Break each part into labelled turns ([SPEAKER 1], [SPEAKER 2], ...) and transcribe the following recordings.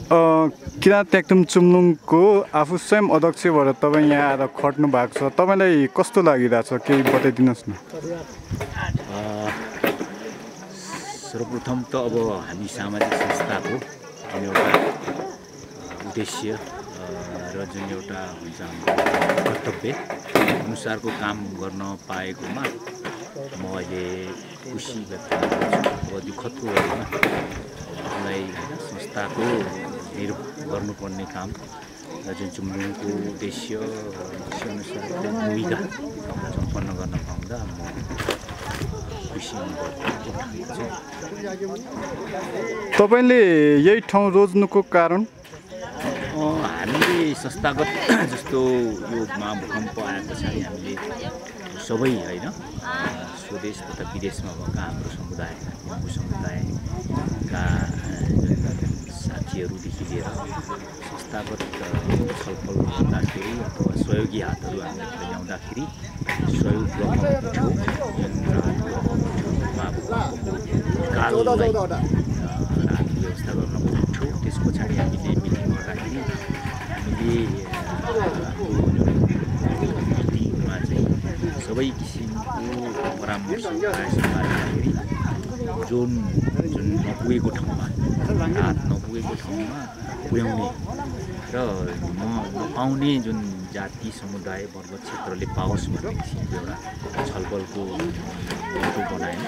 [SPEAKER 1] किराँत ट्याक्टुम चुम्लुङको आफू स्वयं अध्यक्ष भएर तपाईँ यहाँ आएर खट्नु भएको छ, तपाईँलाई कस्तो लागिरहेछ केही बताइदिनुहोस् न।
[SPEAKER 2] सर्वप्रथम त अब हामी सामाजिक संस्थाको जुन एउटा उद्देश्य र जुन एउटा हुन्छ हाम्रो कर्तव्य अनुसारको काम गर्न पाएकोमा म अहिले खुसी व्यक्त गर्छु। अब दुःखदको घडीमा मलाई संस्थाको गर्नुपर्ने काम र जुन चुम्लुङको उद्देश्य अनुसार भूमिका सम्पन्न गर्न पाउँदा म खुसी अनुभव।
[SPEAKER 1] तपाईँले यही ठाउँ रोज्नुको कारण?
[SPEAKER 2] हामीले संस्थागत जस्तो यो भूकम्प आए पछाडि हामीले सबै होइन स्वदेश तथा विदेशमा भएका हाम्रो समुदाय हिन्दू समुदायका साथीहरूदेखि लिएर संस्थागत छलफल गर्दाखेरि अथवा सहयोगी हातहरू हामीले ल्याउँदाखेरि सहयोग गर्न उठ्यो। काललाई राहत व्यवस्था गर्न उठ्यो। त्यस पछाडि हामीले मिटिङ गर्दाखेरि मिटिङमा चाहिँ सबै किसिमको परामर्श गर्दाखेरि जुन नपुगेको ठाउँमा राहत नपुगेको ठाउँमा पुर्याउने र नपाउने जुन जाति समुदाय वर्ग क्षेत्रले पाओस् भन्ने किसिमको एउटा छलफलको हेतु बनायौँ।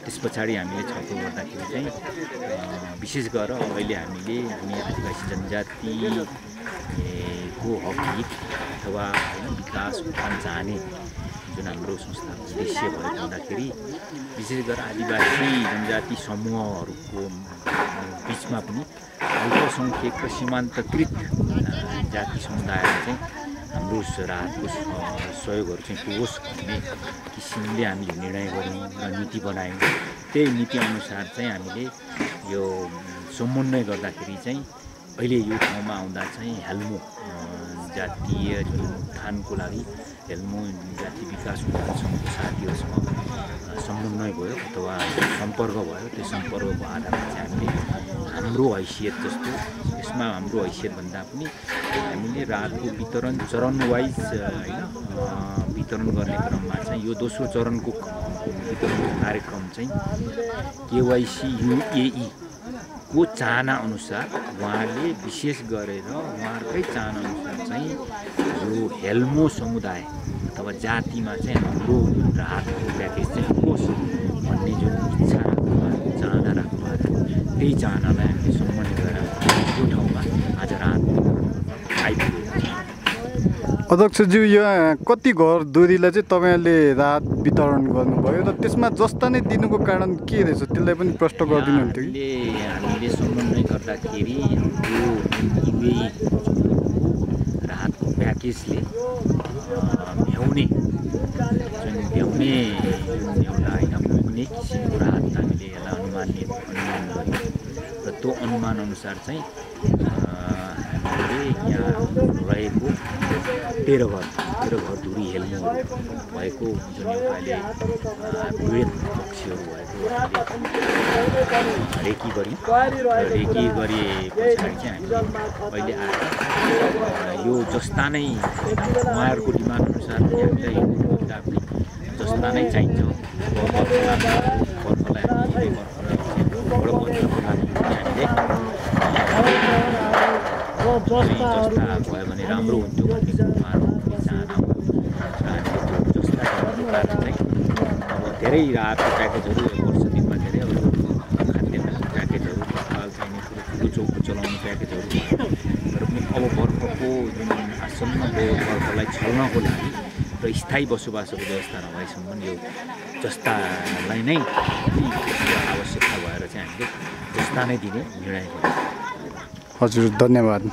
[SPEAKER 2] त्यस पछाडि हामीले छलफल गर्दाखेरि चाहिँ विशेष गरेर अहिले हामीले जुन आदिवासी जनजातिको हक हित अथवा विकास उत्थान चाहने जुन हाम्रो संस्थाको उद्देश्य भएको हुँदाखेरि विशेष गरेर आदिवासी जनजाति समूहहरूको बिचमा पनि अल्पसङ्ख्यक र सीमान्तकृत जाति समुदायलाई चाहिँ हाम्रो राहतको सहयोगहरू चाहिँ पुगोस् भन्ने किसिमले हामीले निर्णय गऱ्यौँ र नीति बनायौँ। त्यही नीति अनुसार चाहिँ हामीले यो समन्वय गर्दाखेरि चाहिँ अहिले यो ठाउँमा आउँदा चाहिँ हेल्मो जातीय जुन उत्थानको लागि हेल्मो जाति विकास उत्थान सङ्घको साथीहरूसँग समन्वय भयो अथवा सम्पर्क भयो। त्यो सम्पर्कको आधारमा चाहिँ हामीले हाम्रो हैसियत जस्तो यसमा हाम्रो हैसियतभन्दा पनि हामीले राहतको वितरण चरण वाइज होइन वितरण गर्ने क्रममा चाहिँ यो दोस्रो चरणको वितरण कार्यक्रम चाहिँ केवाइसी युएई को चाहना अनुसार उहाँले विशेष गरेर उहाँहरूकै चाहना अनुसार चाहिँ जो हेल्मो समुदाय अथवा जातिमा चाहिँ हाम्रो राहतको प्याकेज चाहिँ होस् भन्ने जुन इच्छा चाहना राख्नुभएको त्यही चाहनालाई हामीले सम्मान गरेर यो ठाउँमा आज राहत आइपुगेको छ।
[SPEAKER 1] अध्यक्षज्यू, यहाँ कति घर दूरीलाई चाहिँ तपाईँले राहत वितरण गर्नुभयो र त्यसमा जस्ता नै दिनुको कारण के रहेछ त्यसलाई पनि प्रश्न गरिदिनुहुन्थ्यो कि?
[SPEAKER 2] हामीले समन्वय गर्दाखेरि यो युएई राहतको प्याकेजले भ्याउने एउटा होइन पुग्ने किसिमको राहत हामीले यसलाई अनुमान गऱ्यौँ र त्यो अनुमान अनुसार चाहिँ हामीले यहाँ रहेको 13 घर धुरी हेल्मुहरू भएको जुन एउटा अहिले पीडित पक्षीहरू भएको रेकी गऱ्यौँ। रेकी गरे पछाडि चाहिँ हामीले अहिले आएर यो जस्ता नै उहाँहरूको डिमान्ड अनुसार हामीलाई जस्ता नै चाहिन्छ जस्ता भयो भने राम्रो हुन्थ्यो भन्ने उहाँहरूको चाहना हो। जस्ता गर्नुको कारण चाहिँ अब धेरै राहतको प्याकेजहरू वर्ष दिनमा धेरै अब खाद्यान्न प्याकेजहरू तत्काल चाहिने ठुलो चौको चलाउने प्याकेजहरू तर पनि अब वर्षको जुन आसन्न वर्षलाई छल्नको लागि र स्थायी बसोबासोको व्यवस्था नभएसम्म यो जस्तालाई नै आवश्यकता भएर चाहिँ हामीले जस्ता नै दिने निर्णय गर्यौँ।
[SPEAKER 1] हजुर, धन्यवाद।